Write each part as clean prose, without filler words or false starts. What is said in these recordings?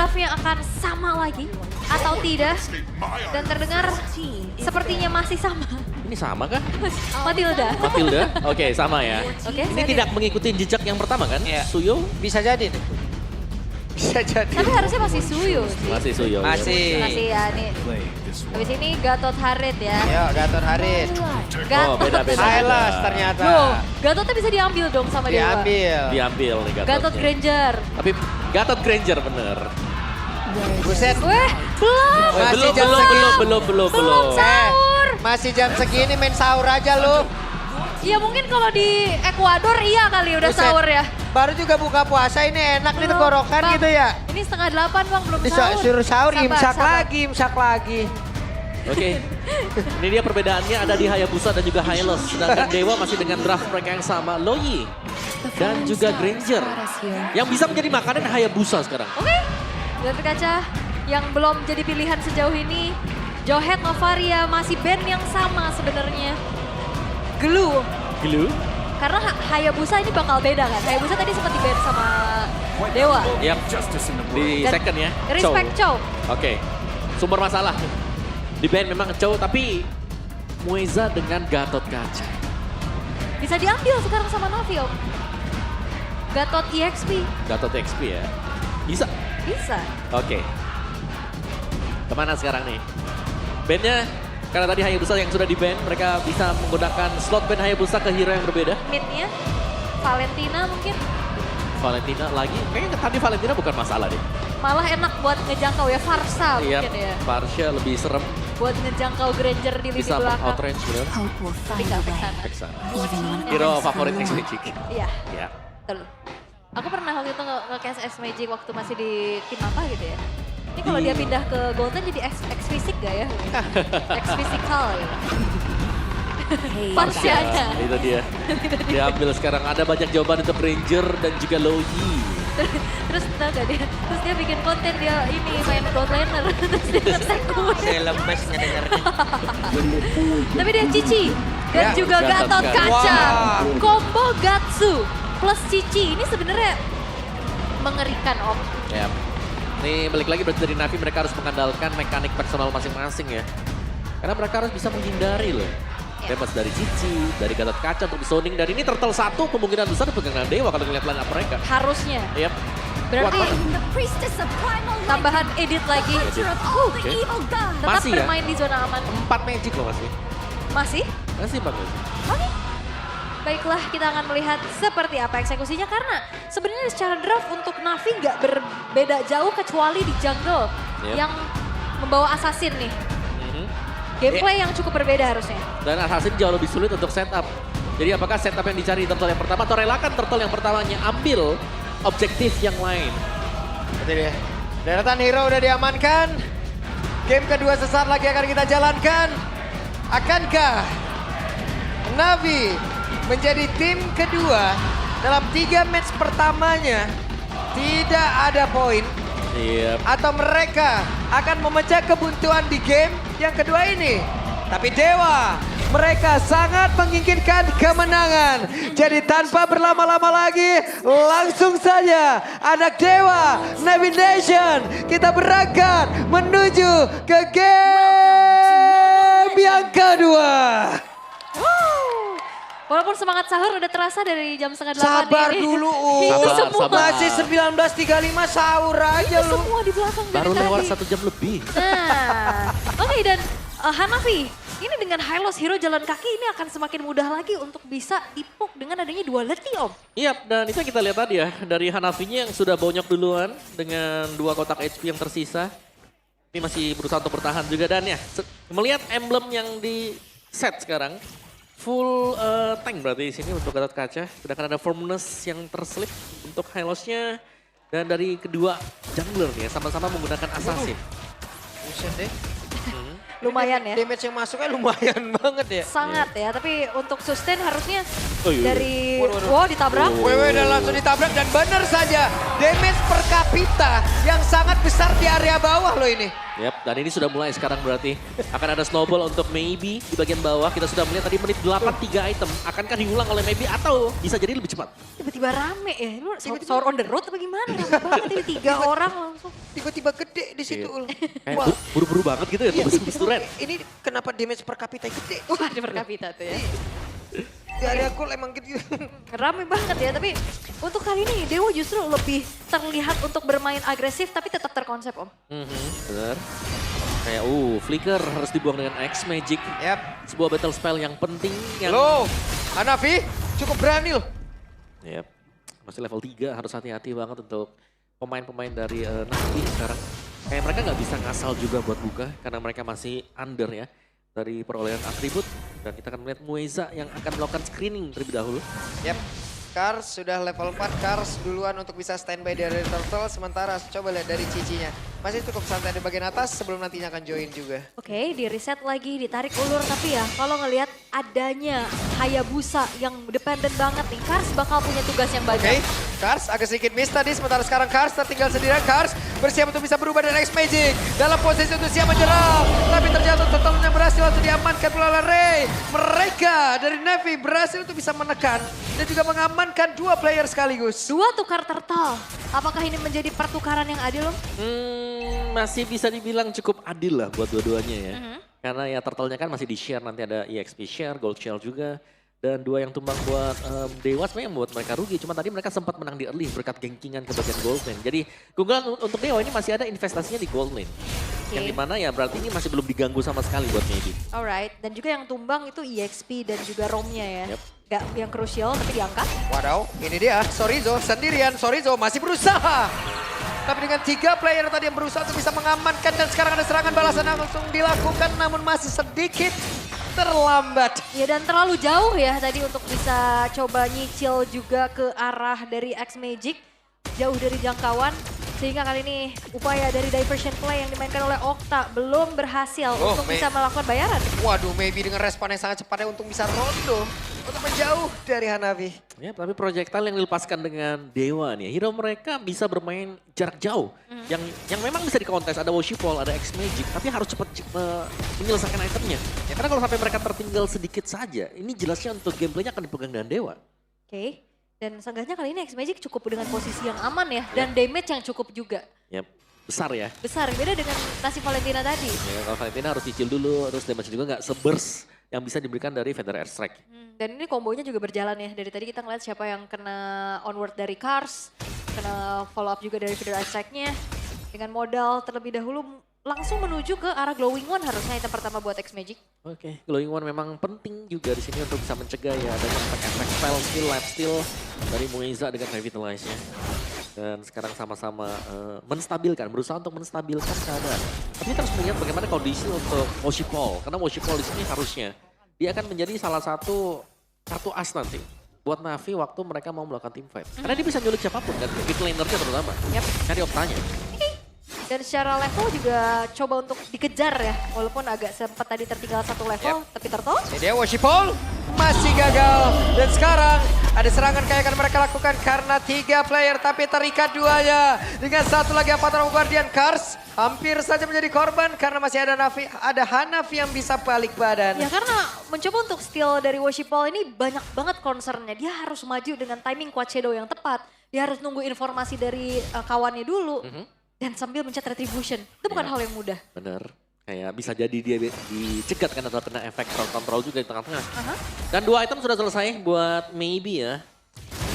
draftnya akan sama lagi atau tidak? Dan terdengar sepertinya masih sama. Ini sama kah? Matilda. Matilda? Oke, sama ya. Oke, Ini saya tidak mengikuti jejak yang pertama kan? Iya. Suyo? Bisa jadi nih. Bisa jadi. Tapi harusnya masih Suyo sih. Masih Suyo. Masih. Masih ya nih. Habis ini Gatot Harit ya. Yuk, Gatot Harit. Oh, beda-beda. Hylas ternyata. Loh, Gatotnya bisa diambil dong sama Dewa. Diambil. Diambil nih Gatotnya. Gatot Granger. Tapi Gatot Granger bener. Buset. Weh, belum. Masih Belum, jam belum, segini. belum. Sahur. Masih jam segini main sahur aja lu. Ya mungkin kalau di Ekuador iya kali udah Buset. sahur ya. Baru juga buka puasa ini enak nih Belum, tenggorokan Bang. gitu ya. Ini 7:30 Bang, belum sahur. Suruh sahur, Sabar, imsak sabar. lagi, imsak lagi. Oke. Ini dia perbedaannya ada di Hayabusa dan juga Hylos. Sedangkan Dewa masih dengan draft mereka yang sama. Loyi dan juga Granger. Yang bisa menjadi makanan Hayabusa sekarang. Oke, dan kaca yang belum jadi pilihan sejauh ini. Johet Novaria masih band yang sama sebenarnya. Glue. Glue? Karena Hayabusa ini bakal beda kan. Hayabusa tadi sempat di-band sama Dewa. Yap. Di Dan second ya. Respect Chow. Oke. Sumber masalah. Di band memang Chow tapi Mueza dengan Gatot Kaca. Bisa diambil sekarang sama Navi Om. Gatot EXP. Gatot XP ya. Bisa. Bisa. Oke. Kemana sekarang nih? Bandnya, karena tadi Hayabusa yang sudah di-ban, mereka bisa menggunakan slot band Hayabusa ke hero yang berbeda. Midnya Valentina mungkin. Valentina lagi, kayaknya tadi Valentina bukan masalah deh. Malah enak buat ngejangkau ya. Varsa Iya, mungkin ya. Varsha lebih serem, Buat ngejangkau Granger di lini bisa belakang. outrange gitu. Hope will Tapi find nggak a way. kesana. Back sana. Even when Hero others favorit have Next won. Magic. Iya, Ya. betul. Aku pernah waktu itu nge-cast S Magic waktu masih di tim apa gitu ya. Ini kalau Di- dia pindah ke Golden jadi X fisik gak ya? X physical ya. Hey, Parsianya. Ya, itu dia. Diambil sekarang, ada banyak jawaban untuk Ranger dan juga Loyi. Terus tau gak dia? Terus dia bikin konten dia ini main Gold Laner. Terus dia nge-tag gue. Saya lemes ngedengarnya. Tapi dia Cici dan Ya, juga Gatot Gatot Kaca. Kaca. Wah. Combo Gatsu plus Cici ini sebenarnya mengerikan Om. Ya. Nih balik lagi berarti dari Navi mereka harus mengandalkan mekanik personal masing-masing ya. Karena mereka harus bisa menghindari loh. Ya. Bebas dari Cici, dari Gatot Kaca untuk zoning. Dan ini Turtle 1 kemungkinan besar dipegang Dewa kalau ngeliat line up mereka. Harusnya. Yap. Berarti Kuat banget. The priestess of primal light, tambahan edit lagi. hunter of all the Oke. evil gods. Tetap Masih ya? bermain di zona aman. 4 magic loh masih. Masih? Masih 4 magic. Oke. Baiklah, kita akan melihat seperti apa eksekusinya karena sebenarnya secara draft untuk Navi nggak berbeda jauh kecuali di jungle Yep. yang membawa assassin nih. Mhm. Gameplay yang cukup berbeda harusnya. Dan Assassin jauh lebih sulit untuk setup. Jadi apakah setup yang dicari Turtle yang pertama atau relakan Turtle yang pertamanya ambil objektif yang lain? Itu dia. Deretan hero udah diamankan. Game kedua sesaat lagi akan kita jalankan. Akankah Navi menjadi tim kedua dalam 3 match pertamanya tidak ada poin? Iya. Atau mereka akan memecah kebuntuan di game yang kedua ini? Tapi Dewa, mereka sangat menginginkan kemenangan. Jadi tanpa berlama-lama lagi, langsung saja anak Dewa, Navi Nation, kita berangkat menuju ke game yang kedua. Walaupun semangat sahur udah terasa dari jam setengah 8 Sabar ini. dulu, Itu Sabar, semua. sabar. Masih 19.35 sahur aja Itu lu. semua di belakang dari Baru lewat tadi. 1 jam lebih. Nah, oke dan Hanafi, ini dengan Hylos Hero jalan kaki ini akan semakin mudah lagi untuk bisa dipuk dengan adanya duality Om. Iya, dan itu yang kita lihat tadi ya. Dari Hanafinya yang sudah bonyok duluan dengan 2 kotak HP yang tersisa. Ini masih berusaha untuk bertahan juga. Dan ya, melihat emblem yang di set sekarang. Full tank berarti di sini untuk Gatot Kaca. Sedangkan ada firmness yang terselip untuk Hylosnya. Dan dari kedua jungler nih ya, sama-sama menggunakan assassin. Buset deh. Lumayan ya. Damage yang masuknya lumayan banget ya. Sangat ya, tapi untuk sustain harusnya Oh, iya. dari Waduh, waduh. wow ditabrak. Wewe dan langsung ditabrak dan benar saja damage per kapita yang sangat besar di area bawah loh ini. Yap, dan ini sudah mulai sekarang berarti. Akan ada snowball untuk Maybe di bagian bawah. Kita sudah melihat tadi menit 8 3 item. Akankah diulang oleh Maybe atau bisa jadi lebih cepat? Tiba-tiba rame ya. Lu sahur on the road apa gimana? Rame banget ini 3 orang langsung. Tiba-tiba gede di situ. Ul. Kayak Wah, buru-buru banget gitu ya, tembus turen. ini kenapa damage per kapita gede? Wah, ada per kapita tuh ya. Di area gold emang gitu. Rame banget ya, tapi untuk kali ini Dewa justru lebih terlihat untuk bermain agresif tapi tetap terkonsep Om. Bener. Kayak flicker harus dibuang dengan X Magic. Yap. Sebuah battle spell yang penting yang Loh, Hanafi cukup berani loh. Yap. Masih level 3 harus hati-hati banget untuk pemain-pemain dari Navi sekarang. Kayak mereka nggak bisa ngasal juga buat buka karena mereka masih under ya dari perolehan atribut. Dan kita akan melihat Mueza yang akan melakukan screening terlebih dahulu. Yap. Kars sudah level 4, Kars duluan untuk bisa standby dari Turtle. Sementara coba lihat dari Cicinya. Masih cukup santai di bagian atas sebelum nantinya akan join juga. Oke, di reset lagi, ditarik ulur. Tapi ya kalau ngelihat adanya Hayabusa yang dependent banget nih, Kars bakal punya tugas yang Oke, banyak. Kars agak sedikit miss tadi. Sementara sekarang Kars tertinggal sendirian. Kars bersiap untuk bisa berubah dari X Magic. Dalam posisi untuk siap menyerang. Tapi terjatuh Turtle-nya berhasil untuk diamankan oleh Ray. Mereka dari Na'Vi berhasil untuk bisa menekan. Dan juga mengamankan 2 player sekaligus. 2 tukar turtle. Apakah ini menjadi pertukaran yang adil Om? Masih bisa dibilang cukup adil lah buat dua-duanya ya. Karena ya turtle-nya kan masih di-share, nanti ada EXP share, gold shell juga. Dan 2 yang tumbang buat Dewa sebenarnya membuat mereka rugi. Cuma tadi mereka sempat menang di early berkat gengkingan ke bagian gold lane. Jadi keunggulan untuk Dewa ini masih ada investasinya di gold lane. Yang dimana ya berarti ini masih belum diganggu sama sekali buat Maybe. Alright, dan juga yang tumbang itu EXP dan juga ROM-nya ya. Yep. Gak yang krusial tapi diangkat. Wadaw, ini dia Sorizo sendirian. Sorizo masih berusaha. Tapi dengan 3 player tadi yang berusaha untuk bisa mengamankan. Dan sekarang ada serangan balasan yang langsung dilakukan. Namun masih sedikit terlambat. Ya dan terlalu jauh ya tadi untuk bisa coba nyicil juga ke arah dari X Magic. Jauh dari jangkauan. Sehingga kali ini upaya dari diversion play yang dimainkan oleh Okta belum berhasil untuk bisa melakukan bayaran. Waduh, Maybe dengan respon yang sangat cepatnya untuk bisa rondo. Untuk menjauh dari Hanafi. Ya, tapi projectile yang dilepaskan dengan Dewa nih, hero mereka bisa bermain jarak jauh. Yang memang bisa dikontes, ada Worshipful, ada X Magic, tapi harus cepat menyelesaikan itemnya. Ya, karena kalau sampai mereka tertinggal sedikit saja, ini jelasnya untuk gameplaynya akan dipegang dengan Dewa. Oke, dan seenggaknya kali ini X Magic cukup dengan posisi yang aman ya, dan damage yang cukup juga. Ya, besar ya. Besar, beda dengan Nasib Valentina tadi. Ya, kalau Valentina harus cicil dulu, terus damage juga nggak se-burst yang bisa diberikan dari Feather Airstrike. Dan ini kombonya juga berjalan ya. Dari tadi kita ngeliat siapa yang kena onward dari Kars, kena follow up juga dari Feather Airstrike-nya. Dengan modal terlebih dahulu langsung menuju ke arah Glowing One harusnya item pertama buat X Magic. Oke, Glowing One memang penting juga di sini untuk bisa mencegah ya adanya efek spell steal, life steal dari Mueza dengan Revitalize-nya. Dan sekarang sama-sama menstabilkan, berusaha untuk menstabilkan keadaan. Tapi kita harus melihat bagaimana kondisi untuk Worshipful. Karena Worshipful di sini harusnya dia akan menjadi salah satu kartu as nanti buat Navi waktu mereka mau melakukan team fight. Karena dia bisa nyulik siapapun kan, mid laner-nya terutama. Yap. Cari Oktanya. Dan secara level juga coba untuk dikejar ya. Walaupun agak sempat tadi tertinggal 1 level, tapi Turtle. Ini dia Worshipful masih gagal. Dan sekarang ada serangan kayak akan mereka lakukan karena 3 player tapi terikat 2-nya. Dengan 1 lagi Avatar Guardian. Kars hampir saja menjadi korban karena masih ada Hanafi yang bisa balik badan. Ya karena mencoba untuk steal dari Worshipful ini banyak banget concernnya. Dia harus maju dengan timing Quad Shadow yang tepat. Dia harus nunggu informasi dari kawannya dulu. Dan sambil mencet retribution. Itu bukan hal yang mudah. Bener. Kayak bisa jadi dia dicegat kan atau kena efek crowd control juga di tengah-tengah. Dan 2 item sudah selesai buat Maybe ya.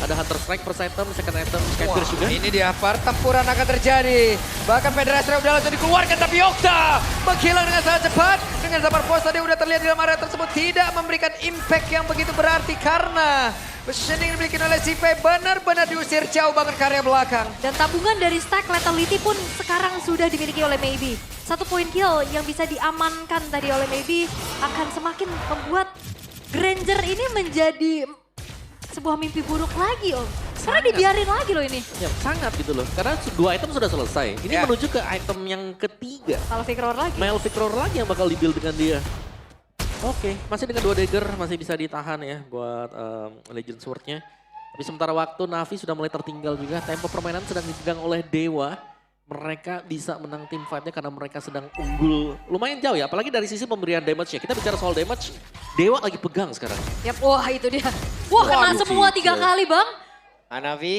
Ada Hunter Strike first item, second item, Skypierce juga. Ini dia pertempuran akan terjadi. Bahkan Federasi udah langsung dikeluarkan tapi Okta menghilang dengan sangat cepat. Dengan Zapar Force tadi udah terlihat di dalam area tersebut tidak memberikan impact yang begitu berarti karena positioning yang dimiliki oleh Zipe benar-benar diusir jauh banget ke area belakang. Dan tabungan dari stack Lethality pun sekarang sudah dimiliki oleh Maybe. 1 point kill yang bisa diamankan tadi oleh Maybe akan semakin membuat Granger ini menjadi sebuah mimpi buruk lagi Om. Karena dibiarin lagi loh ini. Ya sangat gitu loh. Karena 2 item sudah selesai. Ini menuju ke item yang ketiga. Kalau Victor lagi. Male Victor lagi yang bakal dibuild dengan dia. Oke, masih dengan 2 dagger masih bisa ditahan ya buat Legend Sword-nya. Tapi sementara waktu Navi sudah mulai tertinggal juga. Tempo permainan sedang dipegang oleh Dewa. Mereka bisa menang tim fight-nya karena mereka sedang unggul. Lumayan jauh ya, apalagi dari sisi pemberian damage-nya. Kita bicara soal damage, Dewa lagi pegang sekarang. Yap, wah itu dia. Wah kena Waduh, semua 3 Cice. kali bang. Hanafi.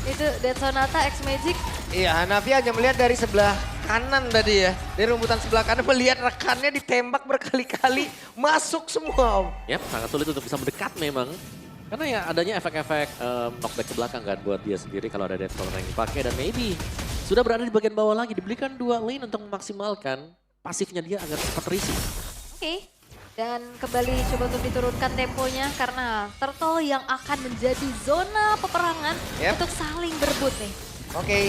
Itu Dead Sonata X Magic. Iya, Hanafi hanya melihat dari sebelah kanan tadi ya. Dari rumputan sebelah kanan melihat rekannya ditembak berkali-kali. Masuk semua, Om. Yap, sangat sulit untuk bisa mendekat memang. Karena ya adanya efek-efek knockback ke belakang kan buat dia sendiri kalau ada Dead Storm yang dipakai. Dan maybe sudah berada di bagian bawah lagi. Dibelikan 2 lane untuk memaksimalkan pasifnya dia agar cepat terisi. Oke. Dan kembali coba untuk diturunkan temponya karena Turtle yang akan menjadi zona peperangan Yep. untuk saling berebut nih. Oke,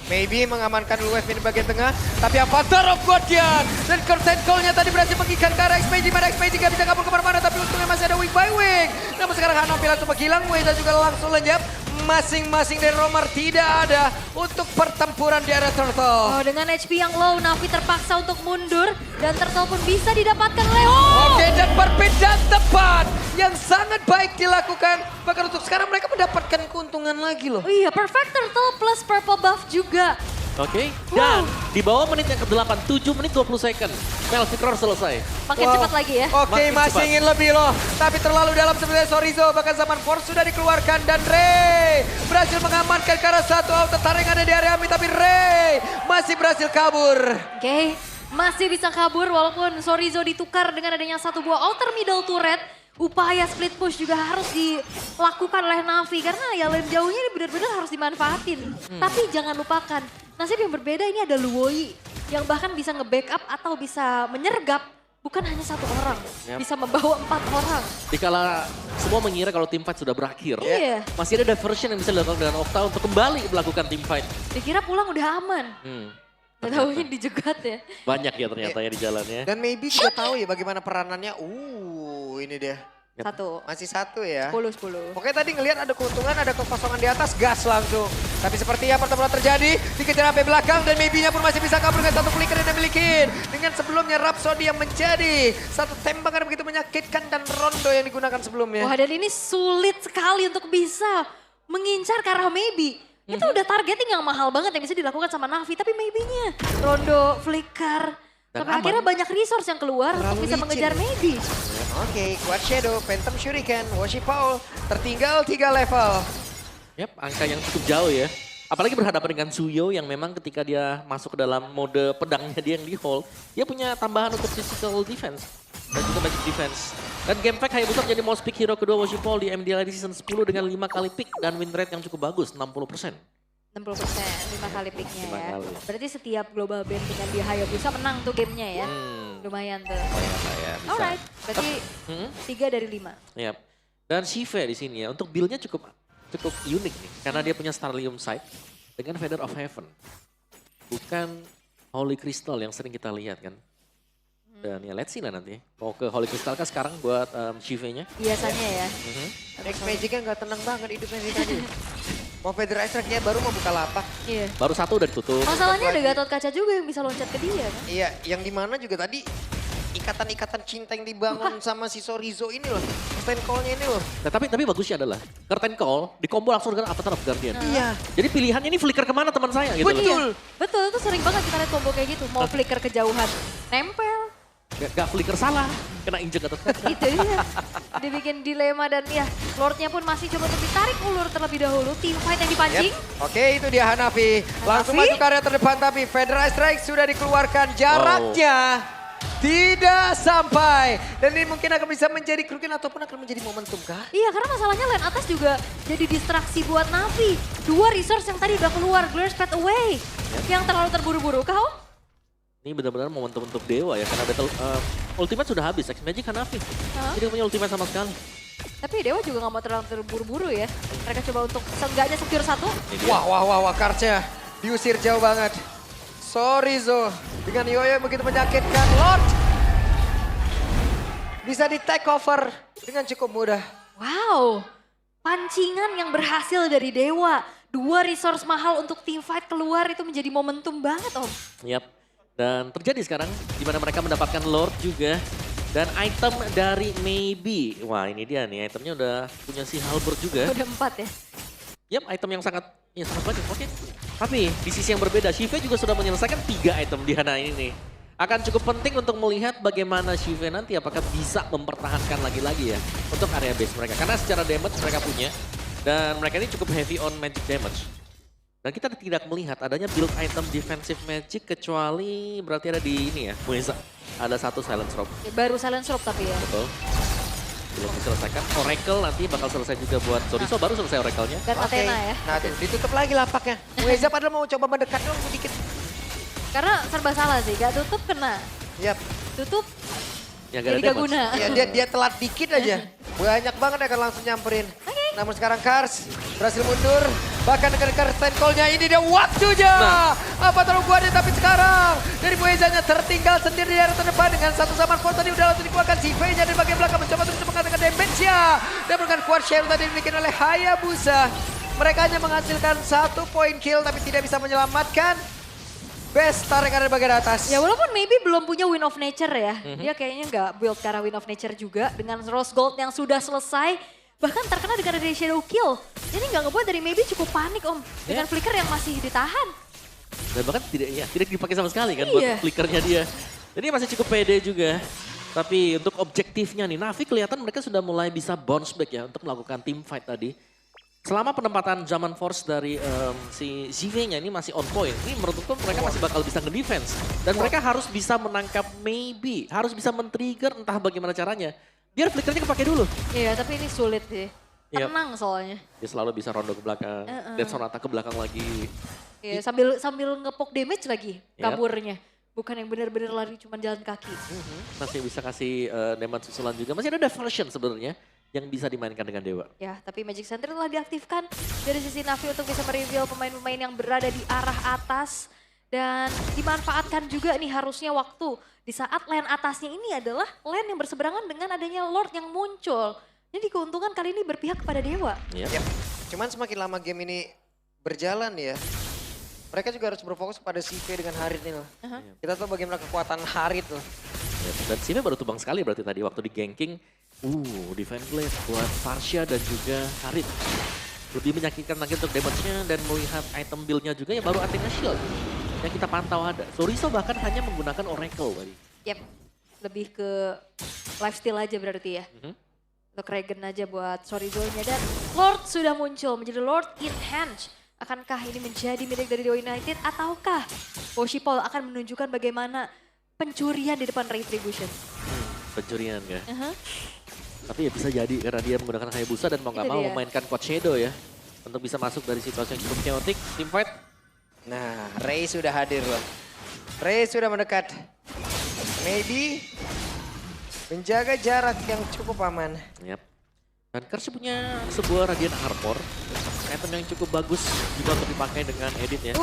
maybe mengamankan dulu wave ini bagian tengah. Tapi Avatar of Guardian dan curtain call-nya tadi berhasil mengikat ke arah XPG. Mana XPG gak bisa kabur kemana-mana tapi untungnya masih ada wing by wing. Namun sekarang Hanafi langsung menghilang, Weza juga langsung lenyap. Masing-masing dari Romar tidak ada untuk pertempuran di area Turtle. Oh dengan HP yang low, Navi terpaksa untuk mundur dan Turtle pun bisa didapatkan oleh Oke, dan perbedaan tepat yang sangat baik dilakukan. Bahkan untuk sekarang mereka mendapatkan keuntungan lagi loh. Oh iya, Perfect Turtle plus Purple Buff juga. Oke, dan di bawah menit yang ke-8, 7 menit 20 second. Melfikor selesai. Makin Wow. cepat lagi ya. Oke, Makin masih cepat. ingin lebih loh. Tapi terlalu dalam sebenarnya Sorizo. Bahkan zaman Force sudah dikeluarkan. Dan Ray berhasil mengamankan ke arah satu auto tarik yang ada di area Ami. Tapi Ray masih berhasil kabur. Oke, masih bisa kabur walaupun Sorizo ditukar dengan adanya satu buah outer middle turret. Upaya split push juga harus dilakukan oleh Navi karena ya lane jauhnya ini benar-benar harus dimanfaatin. Tapi jangan lupakan, nasib yang berbeda ini ada Luoi yang bahkan bisa nge-backup atau bisa menyergap bukan hanya satu orang, Yap. bisa membawa 4 orang. Dikala semua mengira kalau team fight sudah berakhir, Iya. masih ada diversion yang bisa dilakukan dengan Okta untuk kembali melakukan team fight. Dikira pulang udah aman, gak taunya dijegat ya. Banyak ya ternyata ya di jalannya. Dan maybe juga tahu ya bagaimana peranannya. Ini dia. Satu, Masih satu ya. 10. Oke, tadi ngelihat ada keuntungan, ada kekosongan di atas, gas langsung. Tapi sepertinya pertempuran terjadi, dikejar sampai belakang dan maybe-nya pun masih bisa kabur dengan satu flicker yang dimiliki. Dengan sebelumnya Rhapsody yang menjadi satu tembakan begitu menyakitkan dan rondo yang digunakan sebelumnya. Wah dan ini sulit sekali untuk bisa mengincar ke arah maybe. Itu udah targeting yang mahal banget yang bisa dilakukan sama Navi. Tapi maybe-nya rondo, flicker. Dan Sampai aman. akhirnya banyak resource yang keluar untuk Terlalu bisa licin. mengejar maybe. Oke, Quad Shadow, Phantom Shuriken, Washi Paul, tertinggal 3 level. Yap, angka yang cukup jauh ya. Apalagi berhadapan dengan Suyo yang memang ketika dia masuk ke dalam mode pedangnya dia yang di hold, dia punya tambahan untuk physical defense dan juga magic defense. Dan game pack Hayabusa menjadi most pick hero kedua Washi Paul di MDLI Season 10 dengan 5 kali pick dan win rate yang cukup bagus, 60%. 60%, 5 kali picknya 5 ya. kali. Berarti setiap global band dengan di Hayabusa menang tuh gamenya ya. Lumayan tuh. Lumayan lah ya, bisa. Alright, berarti 3 dari 5. Yap. Dan Shiva di sini ya, untuk build-nya cukup unik nih. Karena dia punya Starlium Sight dengan Feather of Heaven. Bukan Holy Crystal yang sering kita lihat kan. Dan ya let's see lah nanti. Mau ke Holy Crystal kah sekarang buat Shiva-nya? Biasanya ya. Next Magic-nya nggak tenang banget hidupnya sih tadi. Mau Feather Strike-nya baru mau buka lapak. Iya. Baru satu udah ditutup. Masalahnya ada Gatot Kaca juga yang bisa loncat ke dia kan. Iya, yang dimana juga tadi ikatan-ikatan cinta yang dibangun sama si Sorizo ini loh. Curtain call-nya ini loh. Nah, tapi bagusnya adalah Curtain Call di combo langsung dengan Avatar of Guardian. Iya. Jadi pilihannya ini flicker kemana teman saya gitu loh. Betul. Betul, itu sering banget kita lihat combo kayak gitu. Mau flicker kejauhan, nempel. Gak flicker salah, kena injek atau Itu dia. Dibikin dilema dan ya Lordnya pun masih coba untuk ditarik ulur terlebih dahulu. Team fight yang dipancing. Oke, itu dia Hanafi. Langsung Hanafi. masuk ke area terdepan tapi Feather Strike sudah dikeluarkan. Jaraknya tidak sampai. Dan ini mungkin akan bisa menjadi kerugian ataupun akan menjadi momentum kah? Iya karena masalahnya lane atas juga jadi distraksi buat Navi. 2 resource yang tadi udah keluar, Glorious Path Away. Yang terlalu terburu-buru. Kau? Ini benar-benar momentum untuk Dewa ya, karena battle ultimate sudah habis, X Magic Hanafi. Jadi punya ultimate sama sekali. Tapi Dewa juga gak mau terlalu terburu-buru ya. Mereka coba untuk seenggaknya secure 1. Ini dia. Wah, Karca diusir jauh banget. Sorizo dengan Yoyo yang begitu menyakitkan. Lord bisa di take over dengan cukup mudah. Wow, pancingan yang berhasil dari Dewa. 2 resource mahal untuk team fight keluar itu menjadi momentum banget Om. Yap. Dan terjadi sekarang, di mana mereka mendapatkan Lord juga. Dan item dari Maybe. Wah ini dia nih, itemnya udah punya si Halberd juga. Udah 4 ya. Yap, item yang sangat banyak. Oke. Tapi di sisi yang berbeda, Shive juga sudah menyelesaikan 3 item di Hana ini nih. Akan cukup penting untuk melihat bagaimana Shive nanti apakah bisa mempertahankan lagi-lagi ya untuk area base mereka. Karena secara damage mereka punya dan mereka ini cukup heavy on magic damage. Dan kita tidak melihat adanya build item defensive magic kecuali berarti ada di ini ya, Mueza. Ada 1 silence robe. Ya, baru silence robe tapi ya. Betul. Belum diselesaikan. Oracle nanti bakal selesai juga buat Soriso, baru selesai Oracle-nya. Dan Oke. Athena ya. Nah tuh, ditutup lagi lapaknya. Mueza padahal mau coba mendekat dong sedikit. Karena serba salah sih, gak tutup kena. Yap. Tutup Ya jadi gak gak ada guna. Ya dia telat dikit aja. Banyak banget akan langsung nyamperin. Namun sekarang Kars berhasil mundur. Bahkan dengan Kars call-nya ini dia waktunya. Apa terlalu kuatnya tapi sekarang dari Muezanya tertinggal sendiri di area terdepan dengan 1 zaman force tadi udah langsung dikeluarkan si V-nya dari bagian belakang mencoba terus mengatakan damage-nya. Dan bukan quad share tadi dimiliki oleh Hayabusa. Mereka hanya menghasilkan 1 point kill tapi tidak bisa menyelamatkan best tarik dari bagian atas. Ya walaupun maybe belum punya Win of Nature ya. Dia kayaknya nggak build ke arah Win of Nature juga. Dengan Rose Gold yang sudah selesai. Bahkan terkena dengan dari Shadow Kill. Ini nggak ngebuat dari maybe cukup panik om. Dengan flicker yang masih ditahan. Dan bahkan tidak dipakai sama sekali kan Iya. buat flickernya dia. Jadi masih cukup pede juga. Tapi untuk objektifnya nih, Navi kelihatan mereka sudah mulai bisa bounce back ya untuk melakukan team fight tadi. Selama penempatan zaman force dari si Zive-nya ini masih on point. Ini menurutku mereka masih bakal bisa nge-defense. Dan mereka harus bisa menangkap Maybe. Harus bisa men-trigger entah bagaimana caranya. Biar flickernya kepake dulu. Iya tapi ini sulit sih. Yap. Tenang soalnya. Dia selalu bisa rondo ke belakang. Dead Sonata ke belakang lagi. Iya, sambil ngepok damage lagi kaburnya. Bukan yang benar-benar lari cuma jalan kaki. Masih bisa kasih damage susulan juga. Masih ada diversion sebenarnya yang bisa dimainkan dengan Dewa. Ya, tapi Magic Center telah diaktifkan dari sisi Navi untuk bisa mereveal pemain-pemain yang berada di arah atas. Dan dimanfaatkan juga nih harusnya waktu di saat lane atasnya ini adalah lane yang berseberangan dengan adanya Lord yang muncul. Jadi keuntungan kali ini berpihak kepada Dewa. Yep. Yap. Cuman semakin lama game ini berjalan ya, mereka juga harus berfokus pada CV dengan Harit ini loh. Kita tahu bagaimana kekuatan Harit loh. Yep. Dan Sive baru tumbang sekali berarti tadi waktu di ganking. Defense blade buat Farsha dan juga Harit. Lebih menyakitkan lagi untuk damage-nya dan melihat item build-nya juga ya baru Athena Shield. Yang kita pantau ada. Soriso bahkan hanya menggunakan Oracle tadi. Yap, lebih ke lifesteal aja berarti ya. Untuk Regen aja buat Sorizo-nya. Dan Lord sudah muncul menjadi Lord in Hand. Akankah ini menjadi milik dari Dewa United ataukah Woshipol akan menunjukkan bagaimana pencurian di depan Retribution? Pencurian ya. Tapi ya bisa jadi karena dia menggunakan Hayabusa dan mau nggak mau memainkan Quad Shadow ya. Untuk bisa masuk dari situasi yang cukup chaotic. Team fight. Nah, Ray sudah hadir loh. Ray sudah mendekat. Maybe menjaga jarak yang cukup aman. Yap. Dan Kars punya sebuah Radiant Armor. Item yang cukup bagus juga untuk dipakai dengan edit ya.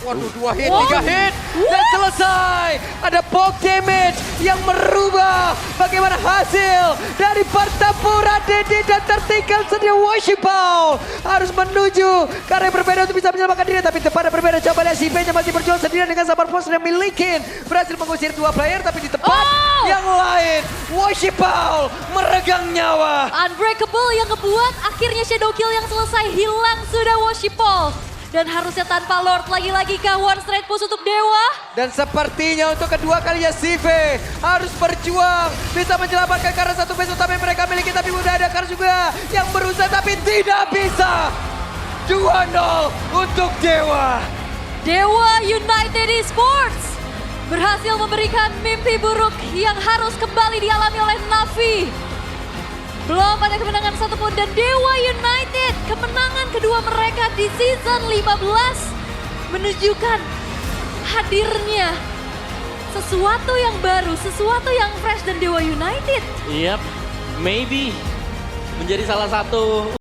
Waduh, 2 hit, 3 hit. Dan selesai. Ada poke damage yang merubah bagaimana hasil dari pertempuran Dede dan tertinggal sedia Woshipol. Harus menuju ke arah yang berbeda untuk bisa menyelamatkan diri. Tapi tempat yang berbeda, coba lihat si V-nya masih berjuang sendirian dengan Sabar Force yang milikin. Berhasil mengusir 2 player tapi di tempat yang lain. Woshipol meregang nyawa. Unbreakable yang ngebuat akhirnya Shadow Kill yang selesai hilang sudah Woshipol. Dan harusnya tanpa Lord lagi-lagi kah one straight push untuk Dewa? Dan sepertinya untuk kedua kalinya Sive harus berjuang. Bisa menyelamatkan karena satu base utama yang mereka miliki. Tapi udah ada Kars juga yang berusaha tapi tidak bisa. 2-0 untuk Dewa. Dewa United Esports berhasil memberikan mimpi buruk yang harus kembali dialami oleh Navi. Belum ada kemenangan satupun dan Dewa United kemenangan kedua mereka di season 15 menunjukkan hadirnya sesuatu yang baru, sesuatu yang fresh dan Dewa United. Yap. Maybe menjadi salah satu